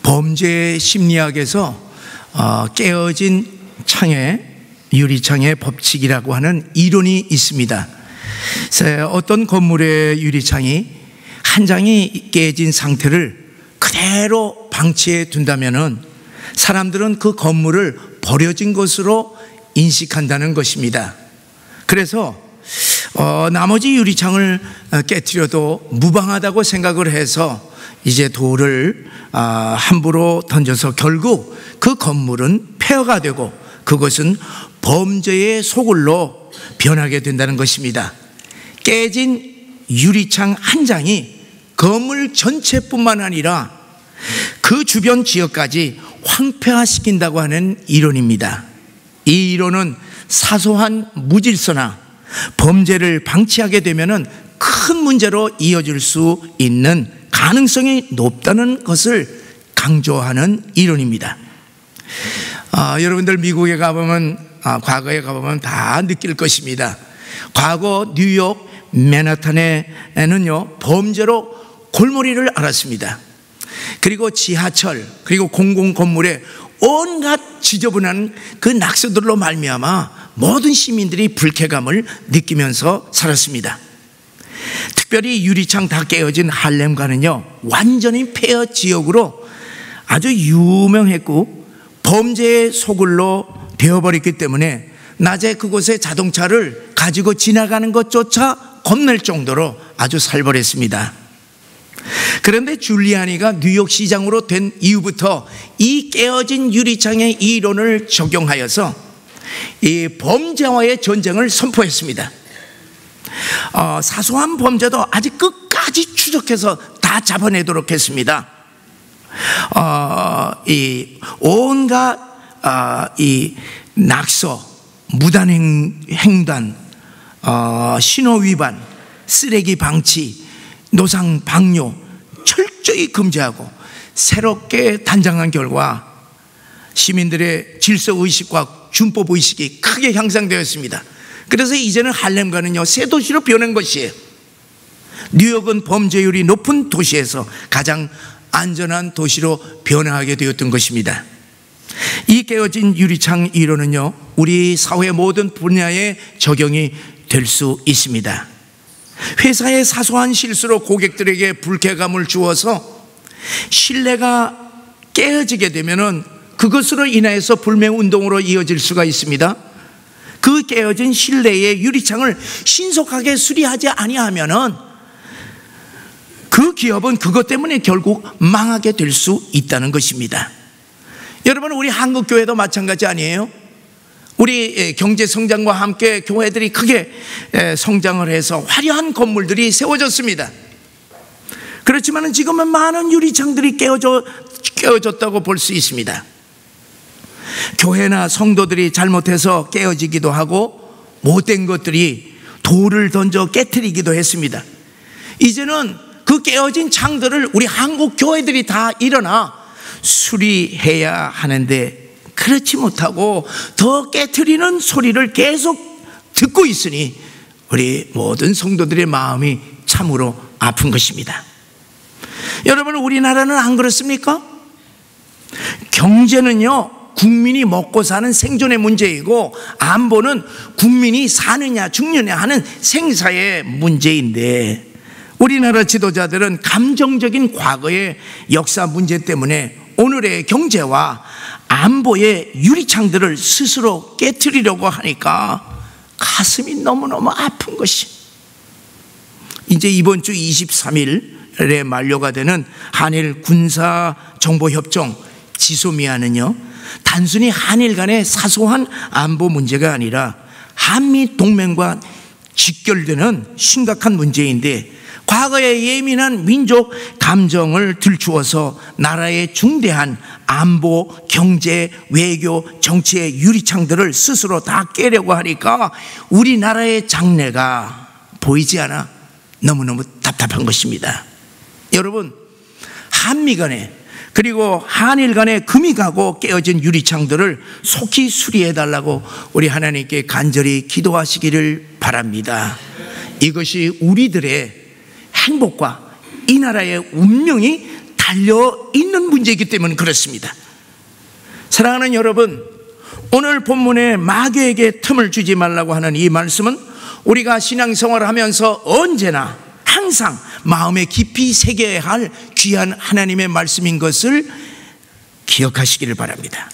범죄 심리학에서 깨어진 창의 유리창의 법칙이라고 하는 이론이 있습니다. 어떤 건물의 유리창이 한 장이 깨진 상태를 그대로 방치해 둔다면은 사람들은 그 건물을 버려진 것으로 인식한다는 것입니다. 그래서 나머지 유리창을 깨트려도 무방하다고 생각을 해서 이제 돌을 함부로 던져서 결국 그 건물은 폐허가 되고 그것은 범죄의 소굴로 변하게 된다는 것입니다. 깨진 유리창 한 장이 건물 전체뿐만 아니라 그 주변 지역까지 황폐화시킨다고 하는 이론입니다. 이 이론은 사소한 무질서나 범죄를 방치하게 되면 큰 문제로 이어질 수 있는 가능성이 높다는 것을 강조하는 이론입니다. 여러분들 미국에 가보면 과거에 가보면 다 느낄 것입니다. 과거 뉴욕 맨하탄에는요 범죄로 골머리를 앓았습니다. 그리고 지하철 그리고 공공건물에 온갖 지저분한 그 낙서들로 말미암아 모든 시민들이 불쾌감을 느끼면서 살았습니다. 특별히 유리창 다 깨어진 할렘가는요 완전히 폐허 지역으로 아주 유명했고 범죄의 소굴로 되어버렸기 때문에 낮에 그곳에 자동차를 가지고 지나가는 것조차 겁낼 정도로 아주 살벌했습니다. 그런데 줄리아니가 뉴욕 시장으로 된 이후부터 이 깨어진 유리창의 이론을 적용하여서 이 범죄와의 전쟁을 선포했습니다. 사소한 범죄도 아직 끝까지 추적해서 다 잡아내도록 했습니다. 온갖 이 낙서, 무단 횡단, 신호 위반, 쓰레기 방치, 노상 방뇨 철저히 금지하고 새롭게 단장한 결과 시민들의 질서의식과 준법의식이 크게 향상되었습니다. 그래서 이제는 할렘가는요 새 도시로 변한 것이에요. 뉴욕은 범죄율이 높은 도시에서 가장 안전한 도시로 변화하게 되었던 것입니다. 이 깨어진 유리창 이론은요 우리 사회 모든 분야에 적용이 될 수 있습니다. 회사의 사소한 실수로 고객들에게 불쾌감을 주어서 신뢰가 깨어지게 되면은 그것으로 인해서 불매운동으로 이어질 수가 있습니다. 그 깨어진 신뢰의 유리창을 신속하게 수리하지 아니하면은 그 기업은 그것 때문에 결국 망하게 될 수 있다는 것입니다. 여러분 우리 한국교회도 마찬가지 아니에요? 우리 경제 성장과 함께 교회들이 크게 성장을 해서 화려한 건물들이 세워졌습니다. 그렇지만 지금은 많은 유리창들이 깨어졌다고 볼 수 있습니다. 교회나 성도들이 잘못해서 깨어지기도 하고 못된 것들이 돌을 던져 깨트리기도 했습니다. 이제는 그 깨어진 창들을 우리 한국 교회들이 다 일어나 수리해야 하는데 그렇지 못하고 더 깨트리는 소리를 계속 듣고 있으니 우리 모든 성도들의 마음이 참으로 아픈 것입니다. 여러분 우리나라는 안 그렇습니까? 경제는요 국민이 먹고 사는 생존의 문제이고 안보는 국민이 사느냐 죽느냐 하는 생사의 문제인데 우리나라 지도자들은 감정적인 과거의 역사 문제 때문에 오늘의 경제와 안보의 유리창들을 스스로 깨트리려고 하니까 가슴이 너무너무 아픈 것이. 이제 이번 주 23일에 만료가 되는 한일 군사정보협정 지소미아는요 단순히 한일 간의 사소한 안보 문제가 아니라 한미 동맹과 직결되는 심각한 문제인데 과거의 예민한 민족 감정을 들추어서 나라의 중대한 안보, 경제, 외교, 정치의 유리창들을 스스로 다 깨려고 하니까 우리나라의 장래가 보이지 않아 너무너무 답답한 것입니다. 여러분 한미 간에 그리고 한일 간에 금이 가고 깨어진 유리창들을 속히 수리해달라고 우리 하나님께 간절히 기도하시기를 바랍니다. 이것이 우리들의 행복과 이 나라의 운명이 달려있는 문제이기 때문에 그렇습니다. 사랑하는 여러분, 오늘 본문에 마귀에게 틈을 주지 말라고 하는 이 말씀은 우리가 신앙생활을 하면서 언제나 항상 마음에 깊이 새겨야 할 귀한 하나님의 말씀인 것을 기억하시기를 바랍니다.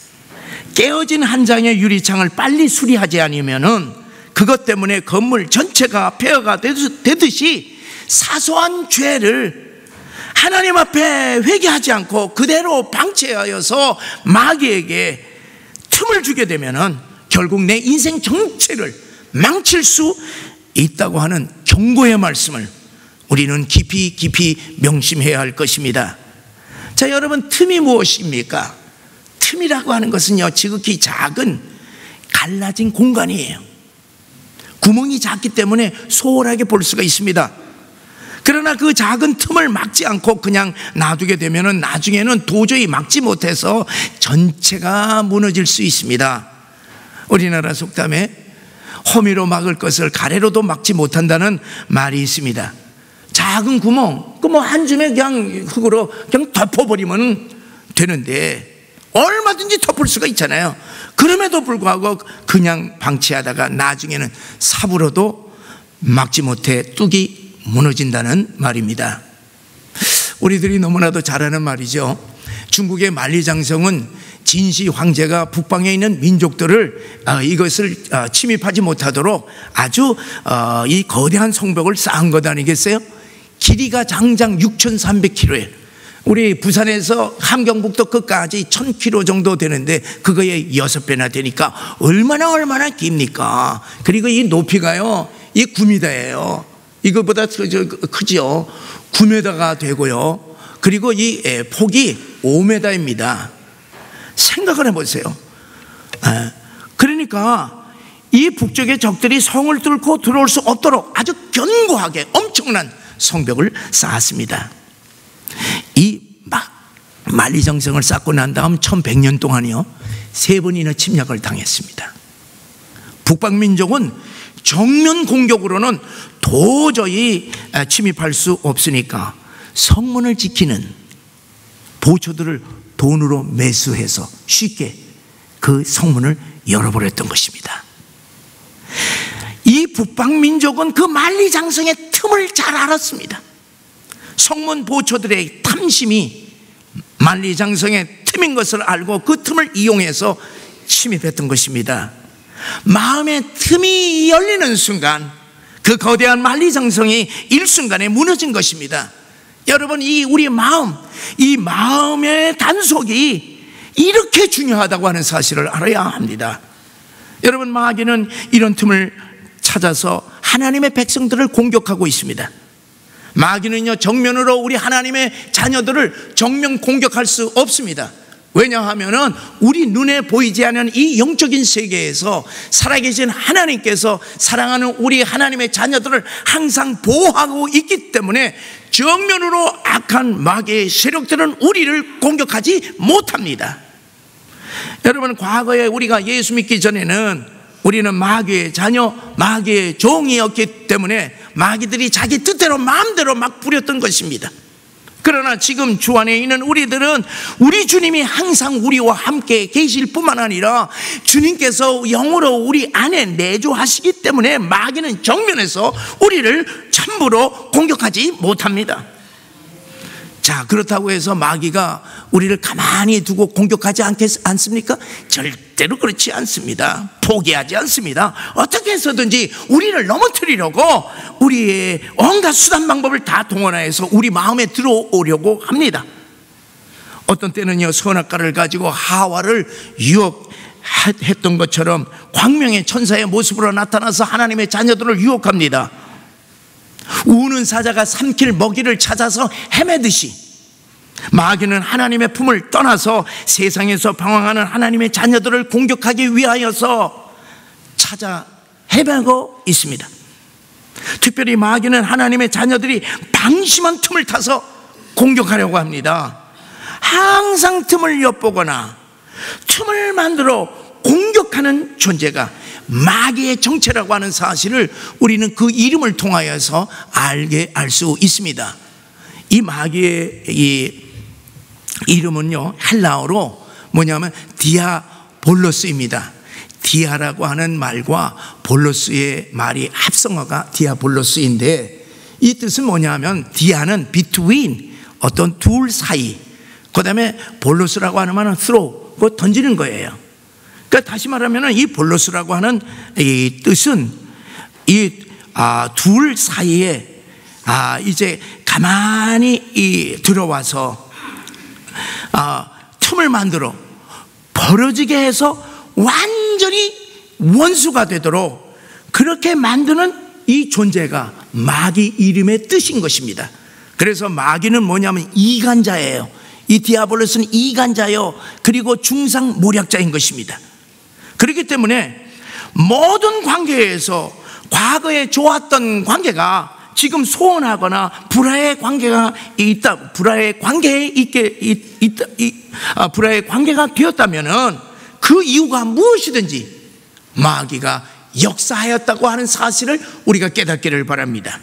깨어진 한 장의 유리창을 빨리 수리하지 않으면은 그것 때문에 건물 전체가 폐허가 되듯이 사소한 죄를 하나님 앞에 회개하지 않고 그대로 방치하여서 마귀에게 틈을 주게 되면은 결국 내 인생 전체를 망칠 수 있다고 하는 경고의 말씀을 우리는 깊이 명심해야 할 것입니다. 자, 여러분, 틈이 무엇입니까? 틈이라고 하는 것은요, 지극히 작은 갈라진 공간이에요. 구멍이 작기 때문에 소홀하게 볼 수가 있습니다. 그러나 그 작은 틈을 막지 않고 그냥 놔두게 되면 나중에는 도저히 막지 못해서 전체가 무너질 수 있습니다. 우리나라 속담에 호미로 막을 것을 가래로도 막지 못한다는 말이 있습니다. 작은 구멍, 그 뭐 한 줌에 그냥 흙으로 그냥 덮어버리면 되는데 얼마든지 덮을 수가 있잖아요. 그럼에도 불구하고 그냥 방치하다가 나중에는 삽으로도 막지 못해 뚝이 무너진다는 말입니다. 우리들이 너무나도 잘 아는 말이죠. 중국의 만리장성은 진시 황제가 북방에 있는 민족들을 이것을 침입하지 못하도록 아주 이 거대한 성벽을 쌓은 것 아니겠어요? 길이가 장장 6,300km예요. 우리 부산에서 함경북도 끝까지 1,000km 정도 되는데 그거에 6배나 되니까 얼마나 깁니까? 그리고 이 높이가요, 이 9m예요. 이거보다 크죠. 9m가 되고요. 그리고 이 폭이 5m입니다. 생각을 해보세요. 그러니까 이 북쪽의 적들이 성을 뚫고 들어올 수 없도록 아주 견고하게 엄청난 성벽을 쌓았습니다. 이 만리장성을 쌓고 난 다음 1100년 동안이요 3번이나 침략을 당했습니다. 북방민족은 정면 공격으로는 도저히 침입할 수 없으니까 성문을 지키는 보초들을 돈으로 매수해서 쉽게 그 성문을 열어버렸던 것입니다. 이 북방민족은 그 만리장성의 틈을 잘 알았습니다. 성문 보초들의 탐심이 만리장성의 틈인 것을 알고 그 틈을 이용해서 침입했던 것입니다. 마음의 틈이 열리는 순간 그 거대한 만리장성이 일순간에 무너진 것입니다. 여러분, 이 우리 마음, 이 마음의 단속이 이렇게 중요하다고 하는 사실을 알아야 합니다. 여러분, 마귀는 이런 틈을 찾아서 하나님의 백성들을 공격하고 있습니다. 마귀는요, 정면으로 우리 하나님의 자녀들을 정면 공격할 수 없습니다. 왜냐하면은 우리 눈에 보이지 않는 이 영적인 세계에서 살아계신 하나님께서 사랑하는 우리 하나님의 자녀들을 항상 보호하고 있기 때문에 정면으로 악한 마귀의 세력들은 우리를 공격하지 못합니다. 여러분, 과거에 우리가 예수 믿기 전에는 우리는 마귀의 자녀, 마귀의 종이었기 때문에 마귀들이 자기 뜻대로 마음대로 막 부렸던 것입니다. 그러나 지금 주 안에 있는 우리들은 우리 주님이 항상 우리와 함께 계실 뿐만 아니라 주님께서 영으로 우리 안에 내주하시기 때문에 마귀는 정면에서 우리를 전부로 공격하지 못합니다. 자, 그렇다고 해서 마귀가 우리를 가만히 두고 공격하지 않습니까? 절대로 그렇지 않습니다. 포기하지 않습니다. 어떻게 해서든지 우리를 넘어뜨리려고 우리의 온갖 수단 방법을 다 동원해서 우리 마음에 들어오려고 합니다. 어떤 때는요, 선악과를 가지고 하와를 유혹했던 것처럼 광명의 천사의 모습으로 나타나서 하나님의 자녀들을 유혹합니다. 우는 사자가 삼킬 먹이를 찾아서 헤매듯이 마귀는 하나님의 품을 떠나서 세상에서 방황하는 하나님의 자녀들을 공격하기 위하여서 찾아 헤매고 있습니다. 특별히 마귀는 하나님의 자녀들이 방심한 틈을 타서 공격하려고 합니다. 항상 틈을 엿보거나 틈을 만들어 공격하는 존재가 마귀의 정체라고 하는 사실을 우리는 그 이름을 통하여서 알 수 있습니다. 이 마귀의 이 이름은요 헬라어로 뭐냐면 디아볼로스입니다. 디아라고 하는 말과 볼로스의 말이 합성어가 디아볼로스인데, 이 뜻은 뭐냐면 디아는 between, 어떤 둘 사이, 그 다음에 볼로스라고 하는 말은 throw, 그거 던지는 거예요. 그러니까 다시 말하면 이 볼로스라고 하는 이 뜻은 이 둘 사이에 이제 가만히 들어와서 틈을 만들어 벌어지게 해서 완전히 원수가 되도록 그렇게 만드는 이 존재가 마귀 이름의 뜻인 것입니다. 그래서 마귀는 뭐냐면 이간자예요. 이 디아볼로스는 이간자요, 그리고 중상모략자인 것입니다. 그렇기 때문에 모든 관계에서 과거에 좋았던 관계가 지금 소원하거나 불화의 관계가 있다, 불화의 관계가 되었다면은 그 이유가 무엇이든지 마귀가 역사하였다고 하는 사실을 우리가 깨닫기를 바랍니다.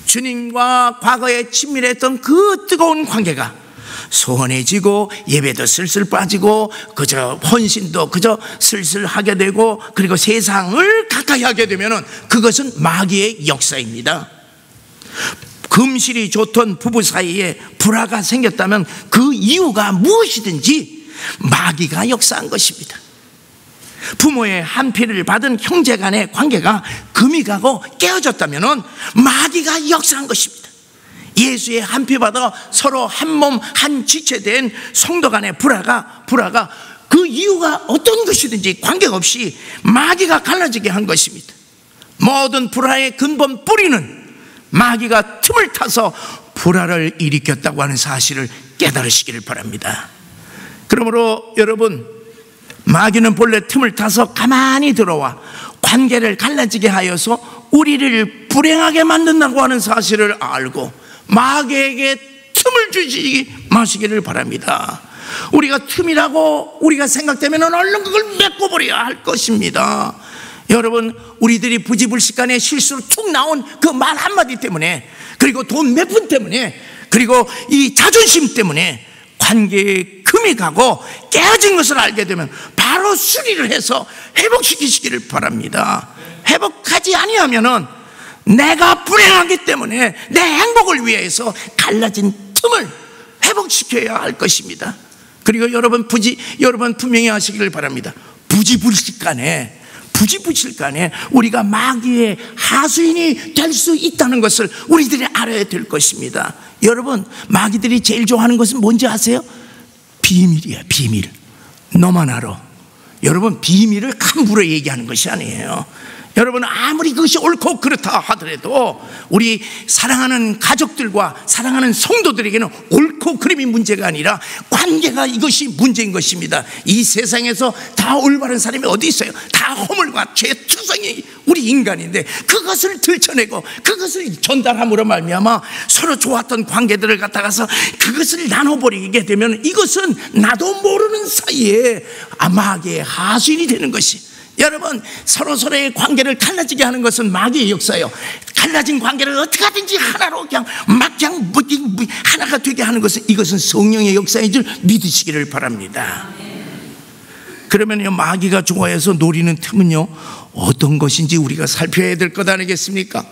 주님과 과거에 친밀했던 그 뜨거운 관계가 소원해지고 예배도 슬슬 빠지고 그저 헌신도 그저 슬슬 하게 되고 그리고 세상을 가까이 하게 되면은 그것은 마귀의 역사입니다. 금실이 좋던 부부 사이에 불화가 생겼다면 그 이유가 무엇이든지 마귀가 역사한 것입니다. 부모의 한피를 받은 형제 간의 관계가 금이 가고 깨어졌다면 마귀가 역사한 것입니다. 예수의 한피 받아 서로 한 몸 한 지체된 성도 간의 불화가 그 이유가 어떤 것이든지 관계없이 마귀가 갈라지게 한 것입니다. 모든 불화의 근본 뿌리는 마귀가 틈을 타서 불화를 일으켰다고 하는 사실을 깨달으시기를 바랍니다. 그러므로 여러분, 마귀는 본래 틈을 타서 가만히 들어와 관계를 갈라지게 하여서 우리를 불행하게 만든다고 하는 사실을 알고 마귀에게 틈을 주지 마시기를 바랍니다. 우리가 틈이라고 우리가 생각되면 얼른 그걸 메꿔버려야 할 것입니다. 여러분, 우리들이 부지불식간에 실수로 툭 나온 그 말 한마디 때문에, 그리고 돈 몇 푼 때문에, 그리고 이 자존심 때문에 관계에 금이 가고 깨어진 것을 알게 되면 바로 수리를 해서 회복시키시기를 바랍니다. 회복하지 아니하면은 내가 불행하기 때문에 내 행복을 위해서 갈라진 틈을 회복시켜야 할 것입니다. 그리고 여러분 분명히 하시기를 바랍니다. 부지불식간에 우리가 마귀의 하수인이 될 수 있다는 것을 우리들이 알아야 될 것입니다. 여러분, 마귀들이 제일 좋아하는 것은 뭔지 아세요? 비밀이야, 비밀. 너만 알아. 여러분, 비밀을 함부로 얘기하는 것이 아니에요. 여러분, 아무리 그것이 옳고 그렇다 하더라도 우리 사랑하는 가족들과 사랑하는 성도들에게는 옳고 그름이 문제가 아니라 관계가, 이것이 문제인 것입니다. 이 세상에서 다 올바른 사람이 어디 있어요? 다 허물과 죄투성이 우리 인간인데 그것을 들춰내고 그것을 전달함으로 말미암아 서로 좋았던 관계들을 갖다가서 그것을 나눠버리게 되면 이것은 나도 모르는 사이에 마귀의 하수인이 되는 것이, 여러분, 서로서로의 관계를 갈라지게 하는 것은 마귀의 역사예요. 갈라진 관계를 어떻게 하든지 하나로 그냥 하나가 되게 하는 것은, 이것은 성령의 역사인 줄 믿으시기를 바랍니다. 그러면요, 마귀가 좋아해서 노리는 틈은요 어떤 것인지 우리가 살펴야 될 것 아니겠습니까?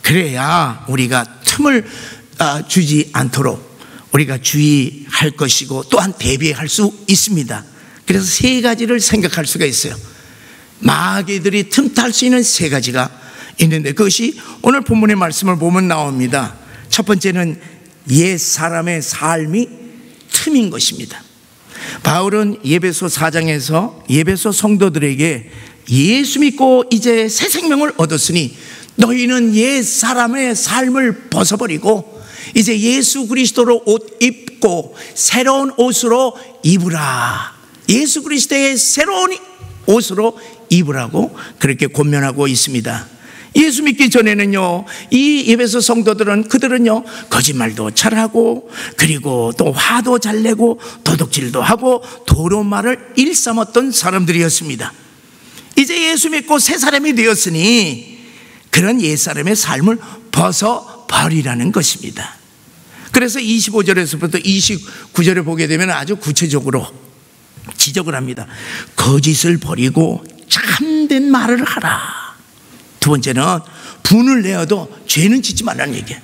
그래야 우리가 틈을 주지 않도록 우리가 주의할 것이고 또한 대비할 수 있습니다. 그래서 세 가지를 생각할 수가 있어요. 마귀들이 틈탈 수 있는 세 가지가 있는데 그것이 오늘 본문의 말씀을 보면 나옵니다. 첫 번째는 옛 사람의 삶이 틈인 것입니다. 바울은 예배소 4장에서 예배소 성도들에게 예수 믿고 이제 새 생명을 얻었으니 너희는 옛 사람의 삶을 벗어버리고 이제 예수 그리스도로 옷 입고 새로운 옷으로 입으라. 예수 그리스도의 새로운 옷으로 입으라고 그렇게 권면하고 있습니다. 예수 믿기 전에는요, 이 예배소 성도들은 그들은요 거짓말도 잘하고 그리고 또 화도 잘 내고 도둑질도 하고 더러운 말을 일삼았던 사람들이었습니다. 이제 예수 믿고 새 사람이 되었으니 그런 옛사람의 삶을 벗어버리라는 것입니다. 그래서 25절에서부터 29절에 보게 되면 아주 구체적으로 지적을 합니다. 거짓을 버리고 참된 말을 하라. 두 번째는 분을 내어도 죄는 짓지 말라는 얘기예요.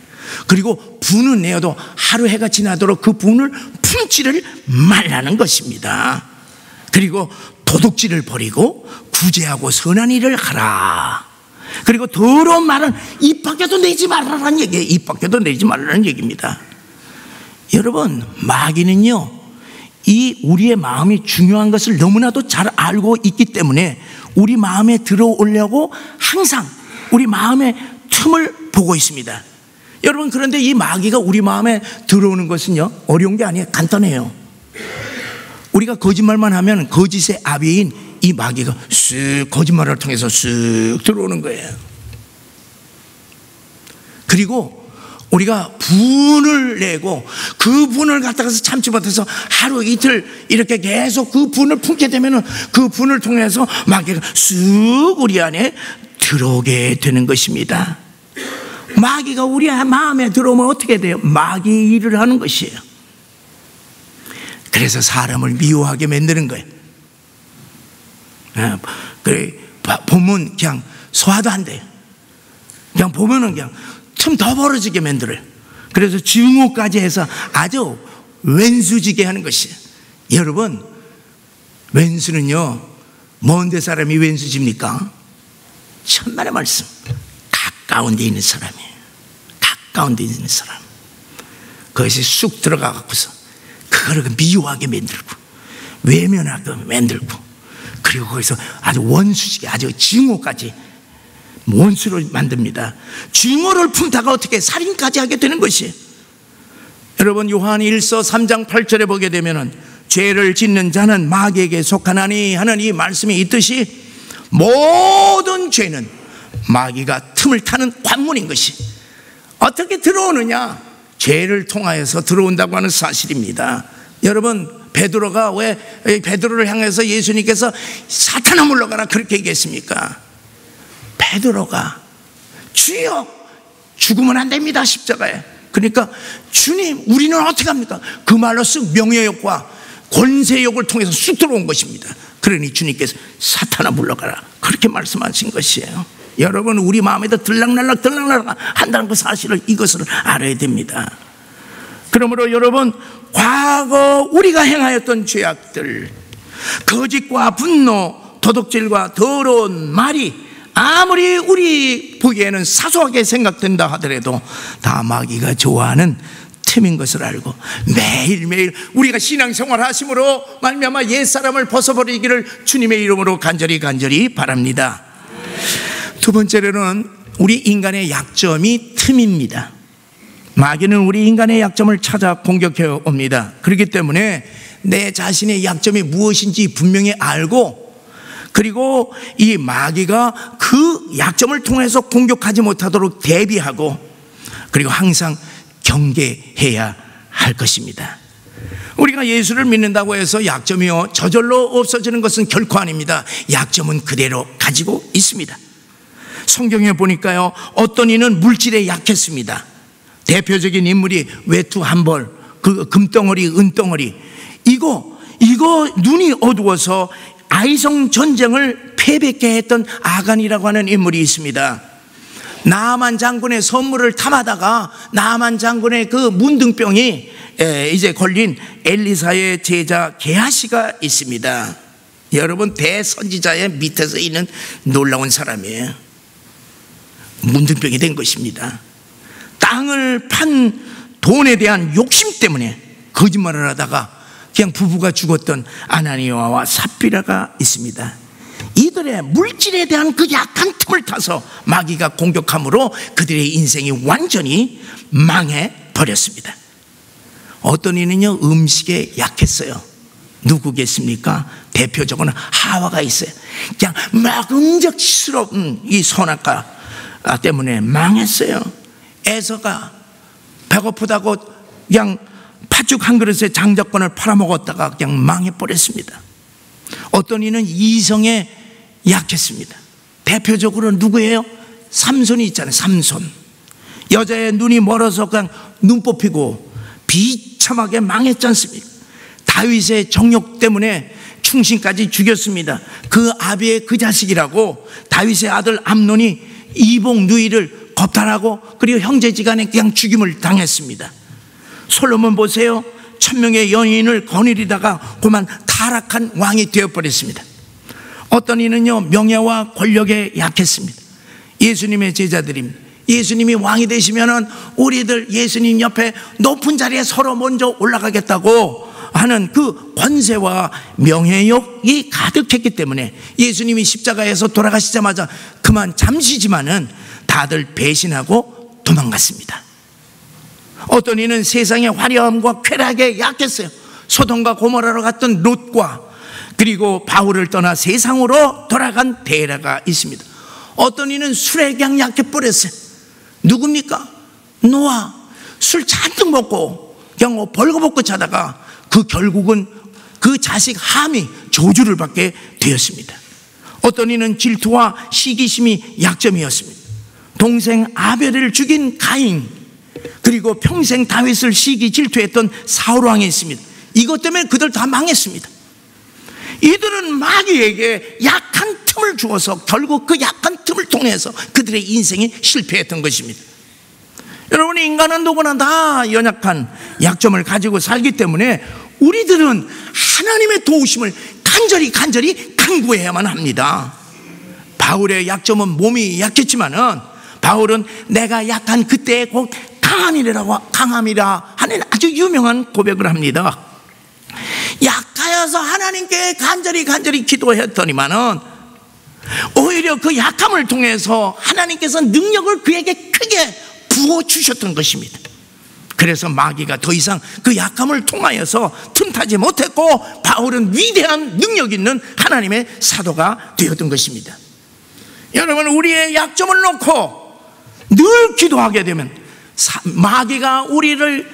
그리고 분은 내어도 하루 해가 지나도록 그 분을 품지를 말라는 것입니다. 그리고 도둑질을 버리고 구제하고 선한 일을 하라. 그리고 더러운 말은 입 밖에도 내지 말라는 얘기예요. 입 밖에도 내지 말라는 얘기입니다. 여러분, 마귀는요, 이 우리의 마음이 중요한 것을 너무나도 잘 알고 있기 때문에 우리 마음에 들어오려고 항상 우리 마음의 틈을 보고 있습니다. 여러분, 그런데 이 마귀가 우리 마음에 들어오는 것은요, 어려운 게 아니에요. 간단해요. 우리가 거짓말만 하면 거짓의 아비인 이 마귀가 쓱 거짓말을 통해서 쓱 들어오는 거예요. 그리고 우리가 분을 내고 그 분을 갖다가서 참지 못해서 하루 이틀 이렇게 계속 그 분을 품게 되면은 그 분을 통해서 마귀가 쓱 우리 안에 들어오게 되는 것입니다. 마귀가 우리 마음에 들어오면 어떻게 돼요? 마귀 일을 하는 것이에요. 그래서 사람을 미워하게 만드는 거예요. 그래, 보면 그냥 소화도 안 돼요. 그냥 보면은 그냥 틈 더 벌어지게 만들어요. 그래서 증오까지 해서 아주 왼수지게 하는 것이에요. 여러분, 왼수는요, 먼데 사람이 왼수집니까? 천만의 말씀. 가까운 데 있는 사람이에요. 가까운 데 있는 사람. 그것이 쑥 들어가 갖고서 그거를 미워하게 만들고 외면하게 만들고 그리고 거기서 아주 원수지게 아주 증오까지 원수로 만듭니다. 증오를 품다가 어떻게 살인까지 하게 되는 것이에요. 여러분, 요한 1서 3장 8절에 보게 되면은 죄를 짓는 자는 마귀에게 속하나니 하는 이 말씀이 있듯이 모든 죄는 마귀가 틈을 타는 관문인 것이 어떻게 들어오느냐? 죄를 통하여서 들어온다고 하는 사실입니다. 여러분, 베드로가 왜 베드로를 향해서 예수님께서 사탄아 물러가라 그렇게 얘기했습니까? 베드로가 주여 죽으면 안 됩니다 십자가에. 그러니까 주님 우리는 어떻게 합니까? 그 말로 쓱 명예욕과 권세욕을 통해서 쑥 들어온 것입니다. 그러니 주님께서 사탄아 물러가라 그렇게 말씀하신 것이에요. 여러분, 우리 마음에도 들락날락 한다는 그 사실을 이것을 알아야 됩니다. 그러므로 여러분, 과거 우리가 행하였던 죄악들, 거짓과 분노, 도둑질과 더러운 말이 아무리 우리 보기에는 사소하게 생각된다 하더라도 다 마귀가 좋아하는 틈인 것을 알고 매일매일 우리가 신앙생활 하심으로 말미암아 옛사람을 벗어버리기를 주님의 이름으로 간절히 바랍니다. 두 번째로는 우리 인간의 약점이 틈입니다. 마귀는 우리 인간의 약점을 찾아 공격해 옵니다. 그렇기 때문에 내 자신의 약점이 무엇인지 분명히 알고, 그리고 이 마귀가 그 약점을 통해서 공격하지 못하도록 대비하고, 그리고 항상 경계해야 할 것입니다. 우리가 예수를 믿는다고 해서 약점이요 저절로 없어지는 것은 결코 아닙니다. 약점은 그대로 가지고 있습니다. 성경에 보니까요, 어떤 이는 물질에 약했습니다. 대표적인 인물이 외투 한 벌, 그 금덩어리, 은덩어리, 이거 눈이 어두워서 아이성 전쟁을 패배케 했던 아간이라고 하는 인물이 있습니다. 나아만 장군의 선물을 탐하다가 나아만 장군의 그 문둥병이 이제 걸린 엘리사의 제자 게하시가 있습니다. 여러분, 대선지자의 밑에서 있는 놀라운 사람이에요. 문둥병이 된 것입니다. 땅을 판 돈에 대한 욕심 때문에 거짓말을 하다가 그냥 부부가 죽었던 아나니아와 삽비라가 있습니다. 이들의 물질에 대한 그 약한 틈을 타서 마귀가 공격함으로 그들의 인생이 완전히 망해버렸습니다. 어떤 이는요 음식에 약했어요. 누구겠습니까? 대표적으로 하와가 있어요. 그냥 먹음직스러운 이 선악과 때문에 망했어요. 에서가 배고프다고 그냥 팥죽 한 그릇에 장작권을 팔아먹었다가 그냥 망해버렸습니다. 어떤 이는 이성에 약했습니다. 대표적으로 누구예요? 삼손이 있잖아요. 삼손. 여자의 눈이 멀어서 그냥 눈 뽑히고 비참하게 망했지 않습니까? 다윗의 정욕 때문에 충신까지 죽였습니다. 그 아비의 그 자식이라고 다윗의 아들 암논이 이복 누이를 겁탈하고 그리고 형제지간에 그냥 죽임을 당했습니다. 솔로몬 보세요. 1000명의 연인을 거느리다가 그만 타락한 왕이 되어버렸습니다. 어떤 이는요 명예와 권력에 약했습니다. 예수님의 제자들입니다. 예수님이 왕이 되시면은 우리들 예수님 옆에 높은 자리에 서로 먼저 올라가겠다고 하는 그 권세와 명예욕이 가득했기 때문에 예수님이 십자가에서 돌아가시자마자 그만 잠시지만은 다들 배신하고 도망갔습니다. 어떤 이는 세상의 화려함과 쾌락에 약했어요. 소돔과 고모라로 갔던 롯과 그리고 바울을 떠나 세상으로 돌아간 데라가 있습니다. 어떤 이는 술에 그냥 약해버렸어요. 누굽니까? 노아. 술 잔뜩 먹고 그냥 벌거벗고 자다가 그 결국은 그 자식 함이 저주를 받게 되었습니다. 어떤 이는 질투와 시기심이 약점이었습니다. 동생 아벨을 죽인 가인, 그리고 평생 다윗을 시기 질투했던 사울왕이 있습니다. 이것 때문에 그들 다 망했습니다. 이들은 마귀에게 약한 틈을 주어서 결국 그 약한 틈을 통해서 그들의 인생이 실패했던 것입니다. 여러분, 인간은 누구나 다 연약한 약점을 가지고 살기 때문에 우리들은 하나님의 도우심을 간절히 간구해야만 합니다. 바울의 약점은 몸이 약했지만은 바울은 내가 약한 그때에 곧 강함이라 하는 아주 유명한 고백을 합니다. 약하여서 하나님께 간절히 기도했더니만은 오히려 그 약함을 통해서 하나님께서 능력을 그에게 크게 부어주셨던 것입니다. 그래서 마귀가 더 이상 그 약함을 통하여서 틈타지 못했고 바울은 위대한 능력 있는 하나님의 사도가 되었던 것입니다. 여러분, 우리의 약점을 놓고 늘 기도하게 되면 마귀가 우리의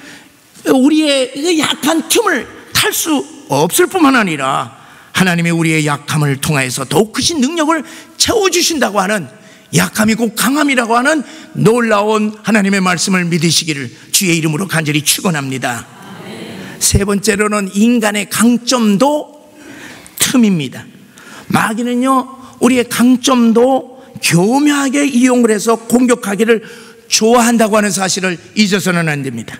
그 약한 틈을 탈 수 없을 뿐만 아니라 하나님이 우리의 약함을 통하여서 더욱 크신 능력을 채워주신다고 하는, 약함이 곧 강함이라고 하는 놀라운 하나님의 말씀을 믿으시기를 주의 이름으로 간절히 축원합니다. 세 번째로는 인간의 강점도 틈입니다. 마귀는요 우리의 강점도 교묘하게 이용을 해서 공격하기를 좋아한다고 하는 사실을 잊어서는 안 됩니다.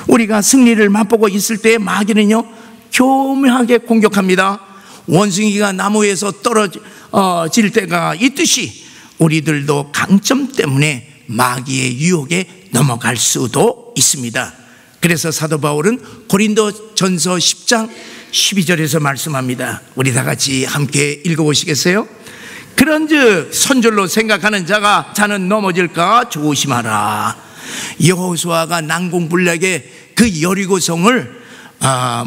우리가 승리를 맛보고 있을 때 마귀는요 교묘하게 공격합니다. 원숭이가 나무에서 떨어질 때가 있듯이 우리들도 강점 때문에 마귀의 유혹에 넘어갈 수도 있습니다. 그래서 사도 바울은 고린도전서 10장 12절에서 말씀합니다. 우리 다 같이 함께 읽어보시겠어요? 그런즉 선줄로 생각하는 자는 넘어질까 조심하라. 여호수아가 난공불락에 그 여리고성을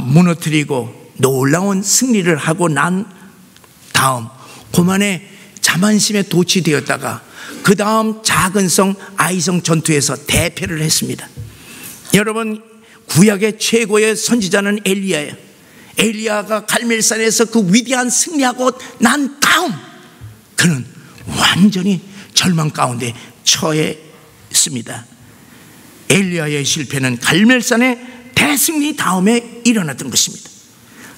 무너뜨리고 놀라운 승리를 하고 난 다음 고만에 자만심에 도취되었다가 그 다음 작은 성 아이성 전투에서 대패를 했습니다. 여러분, 구약의 최고의 선지자는 엘리야예요. 엘리야가 갈멜산에서 그 위대한 승리하고 난 다음 그는 완전히 절망 가운데 처했습니다. 엘리야의 실패는 갈멜산의 대승리 다음에 일어났던 것입니다.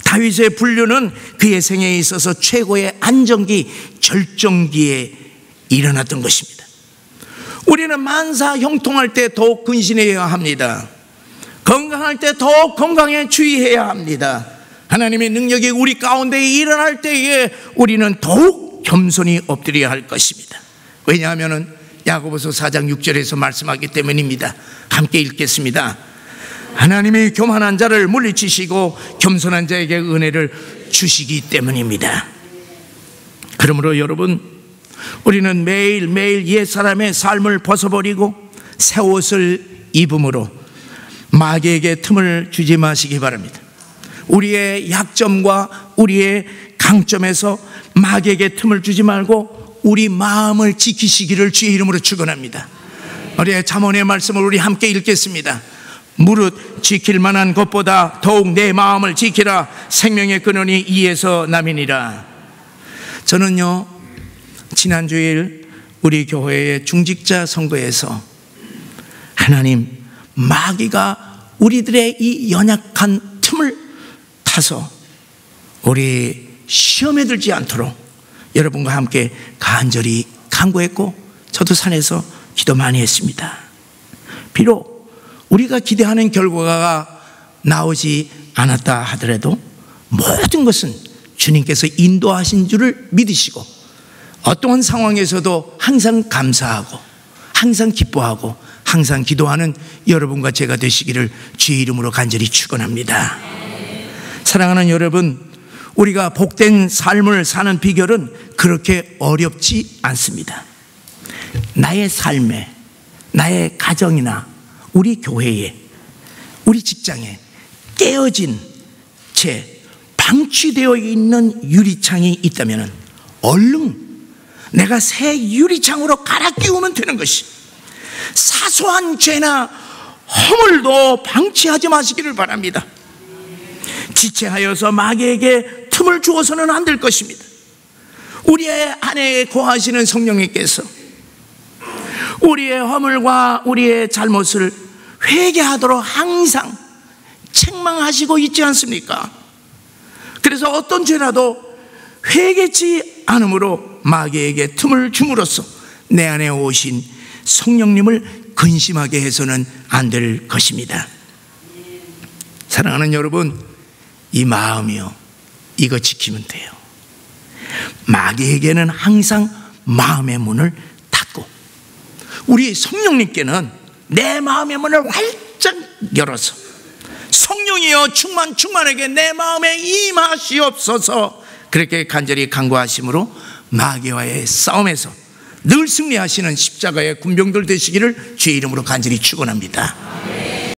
다윗의 분류는 그의 생애에 있어서 최고의 안정기, 절정기에 일어났던 것입니다. 우리는 만사 형통할 때 더욱 근신해야 합니다. 건강할 때 더욱 건강에 주의해야 합니다. 하나님의 능력이 우리 가운데 일어날 때에 우리는 더욱 겸손히 엎드려야 할 것입니다. 왜냐하면 야고보서 4장 6절에서 말씀하기 때문입니다. 함께 읽겠습니다. 하나님이 교만한 자를 물리치시고 겸손한 자에게 은혜를 주시기 때문입니다. 그러므로 여러분, 우리는 매일매일 옛사람의 삶을 벗어버리고 새 옷을 입음으로 마귀에게 틈을 주지 마시기 바랍니다. 우리의 약점과 우리의 강점에서 마귀에게 틈을 주지 말고 우리 마음을 지키시기를 주의 이름으로 축원합니다. 우리의 잠언의 말씀을 우리 함께 읽겠습니다. 무릇 지킬 만한 것보다 더욱 내 마음을 지키라. 생명의 근원이 이에서 남이니라. 저는요 지난 주일 우리 교회의 중직자 선거에서 하나님, 마귀가 우리들의 이 연약한 틈을 타서 우리 시험에 들지 않도록 여러분과 함께 간절히 간구했고, 저도 산에서 기도 많이 했습니다. 비록 우리가 기대하는 결과가 나오지 않았다 하더라도 모든 것은 주님께서 인도하신 줄을 믿으시고, 어떠한 상황에서도 항상 감사하고 항상 기뻐하고 항상 기도하는 여러분과 제가 되시기를 주의 이름으로 간절히 축원합니다. 사랑하는 여러분, 우리가 복된 삶을 사는 비결은 그렇게 어렵지 않습니다. 나의 삶에, 나의 가정이나 우리 교회에, 우리 직장에 깨어진 채 방치되어 있는 유리창이 있다면 얼른 내가 새 유리창으로 갈아 끼우면 되는 것이, 사소한 죄나 허물도 방치하지 마시기를 바랍니다. 지체하여서 마귀에게 틈을 주어서는 안 될 것입니다. 우리의 안에 거하시는 성령님께서 우리의 허물과 우리의 잘못을 회개하도록 항상 책망하시고 있지 않습니까? 그래서 어떤 죄라도 회개치 않으므로 마귀에게 틈을 줌으로써 내 안에 오신 성령님을 근심하게 해서는 안 될 것입니다. 사랑하는 여러분, 이 마음이요, 이거 지키면 돼요. 마귀에게는 항상 마음의 문을 닫고, 우리 성령님께는 내 마음의 문을 활짝 열어서 성령이여 충만하게 내 마음에 임하시옵소서, 그렇게 간절히 간구하심으로 마귀와의 싸움에서 늘 승리하시는 십자가의 군병들 되시기를 주의 이름으로 간절히 축원합니다.